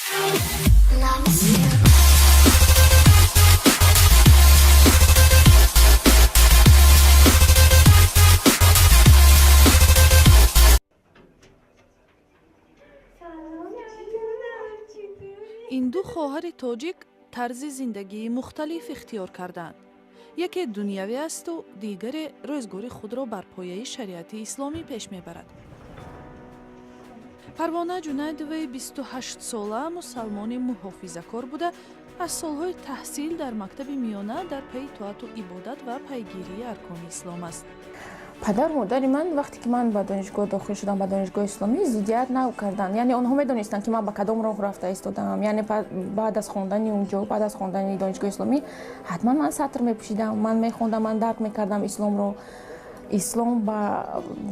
این دو خواهر تاجیک طرز زندگی مختلف اختیار کردند. یکی دنیوی است و دیگر روزگار خود را بر پایه شریعت اسلامی پیش میبرد. پروانه جنیدوی 28 ساله مسلمان محافظه‌کار بوده، از سالهای تحصیل در مکتب میانه در پی طاعت و عبادت و پیگیری ارکان اسلام است. پدر و مادر من وقتی که من به دانشگاه داخل شدم، به دانشگاه اسلامی زودیت نکردند. یعنی آنها میدونستند که من به کدام راه رفته ایستادم. یعنی بعد از خواندن اونجا، بعد از خواندن دانشگاه اسلامی، حتما من سطر میپوشیدم، من میخوندم، من درک میکردم اسلام رو.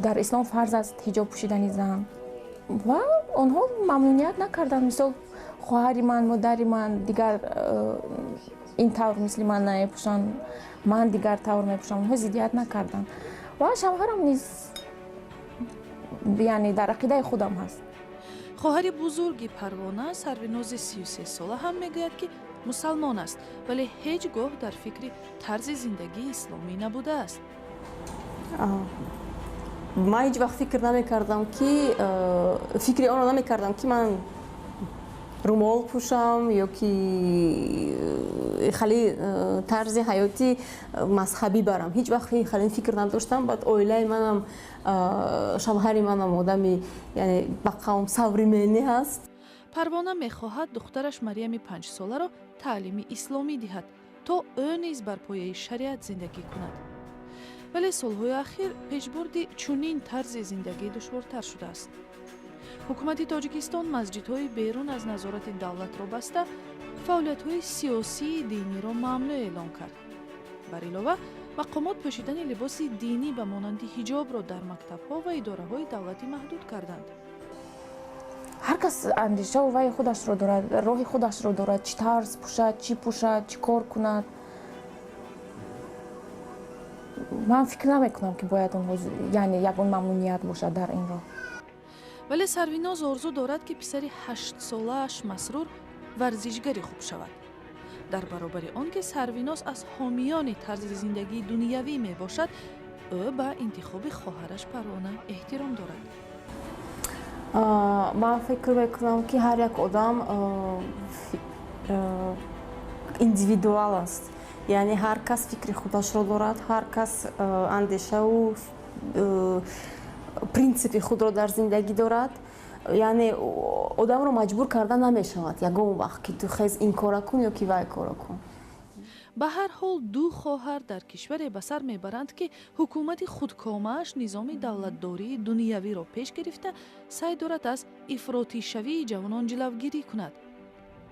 در اسلام فرض است حجاب پوشیدن زن و آنها ممنوعیت نکردند. مثلا خواهر من، مادر من دیگر این طور مثل من نمیپوشن، من دیگر طور میپوشم، آنها ضدیت نکردند. و شوهرم نیز یعنی در عقیده خودم هست. خواهر بزرگ پروانه سروناز 33 ساله هم میگوید که مسلمان است، ولی هیچگاه در فکر طرز زندگی اسلامی نبوده است. من هیچ وقت فکر نمیکردم که فکر آن را نمیکردم که من رومال پوشم یا که خیلی طرز حیاتی مذهبی برم. هیچ وقت خیلی فکر نداشتم. بعد اویلای منم، شوهر منم آدمی یعنی با قوم صبرمنی هست. پروانه میخواهد دخترش مریم 5 ساله را تعلیم اسلامی دهد تا او نیز بر پایه شریعت زندگی کند. ولی سالهای اخیر پیشبرد چنین طرز زندگی دشوارتر شده است. حکومت تاجیکستان مسجدهای بیرون از نظارت دولت را بسته، فعالیت‌های سیاسی دینی را ممنوع اعلام کرد. بر علاوه مقامات پوشیدن لباس دینی به مانند حجاب را در مکتب‌ها و اداره‌های دولتی محدود کردند. هر کس اندیشه و وی خودش را دارد، راه خودش را دارد، چی طرز پوشد، چی پوشد، چی کار کند. من فکر نمی‌کنم که باید یعنی یگان ممنوعیت باشد در این راه. ولی سرویناز آرزو دارد که پسر 8 ساله‌اش مسرور ورزشگری خوب شود. در برابر آنکه سرویناز از حامیان طرز زندگی دنیوی می باشد، او به انتخاب خواهرش پروانه احترام دارد. من فکر میکنم که هر یک آدم اندیویدوال است. یعنی هر کس فکر خودش را دارد، هر کس اندیشه و پرینسیپ خود را در زندگی دارد. یعنی آدم را مجبور کردن نمیشود یگان وقت که تو خیز این کار کن یا که وای کار کن. به هر حال دو خواهر در کشور به سر میبرند که حکومت خودکامه‌اش نظام دولتداری دنیوی را پیش گرفته سعی دارد از افراطی شوی جوانان جلوگیری کند.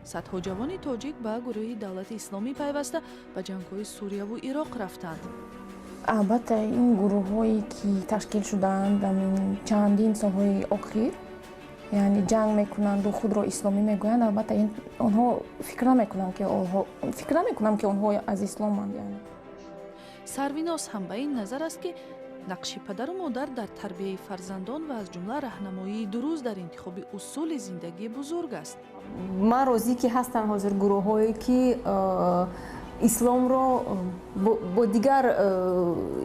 صدها جوان تاجیک به گروه دولت اسلامی پیوسته به جنگ‌های سوریه و عراق رفتند. البته این گروه‌هایی که تشکیل شدند در چندین سال‌های اخیر یعنی جنگ میکنند و خود را اسلامی میگویند، البته آنها فکر نمیکنم که آنها از اسلامند. یعنی سرویناز هم به این نظر است که نقش پدر و مادر در تربیت فرزندان و از جمله راهنمایی درست در انتخاب اصول زندگی بزرگ است. من راضی که هستن حاضر گروه‌هایی که اسلام را با دیگر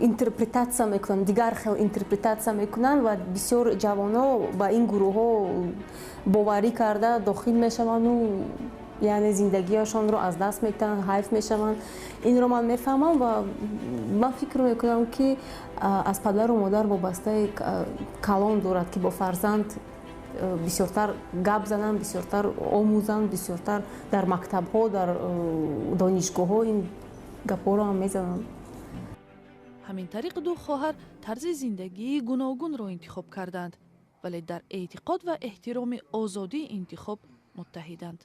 اینترپرتاسیا میکنن، دیگر خیلی اینترپرتاسیا میکنن و بسیار جوانا با این گروه‌ها باوری کرده داخل میشوند و یعنی زندگیشان رو از دست میتن، حیف میشوند. این رو من میفهمم و من فکر میکنم که از پدر و مادر وابسته کلام دارد که با فرزند بسیارتر گپ زنن، بسیارتر آموزن، بسیارتر در مکتب‌ها، در دانشگاه‌ها این گپ‌ها رو هم میزنن. همین طریق دو خواهر طرز زندگی گوناگون را انتخاب کردند، ولی در اعتقاد و احترام آزادی انتخاب متحدند.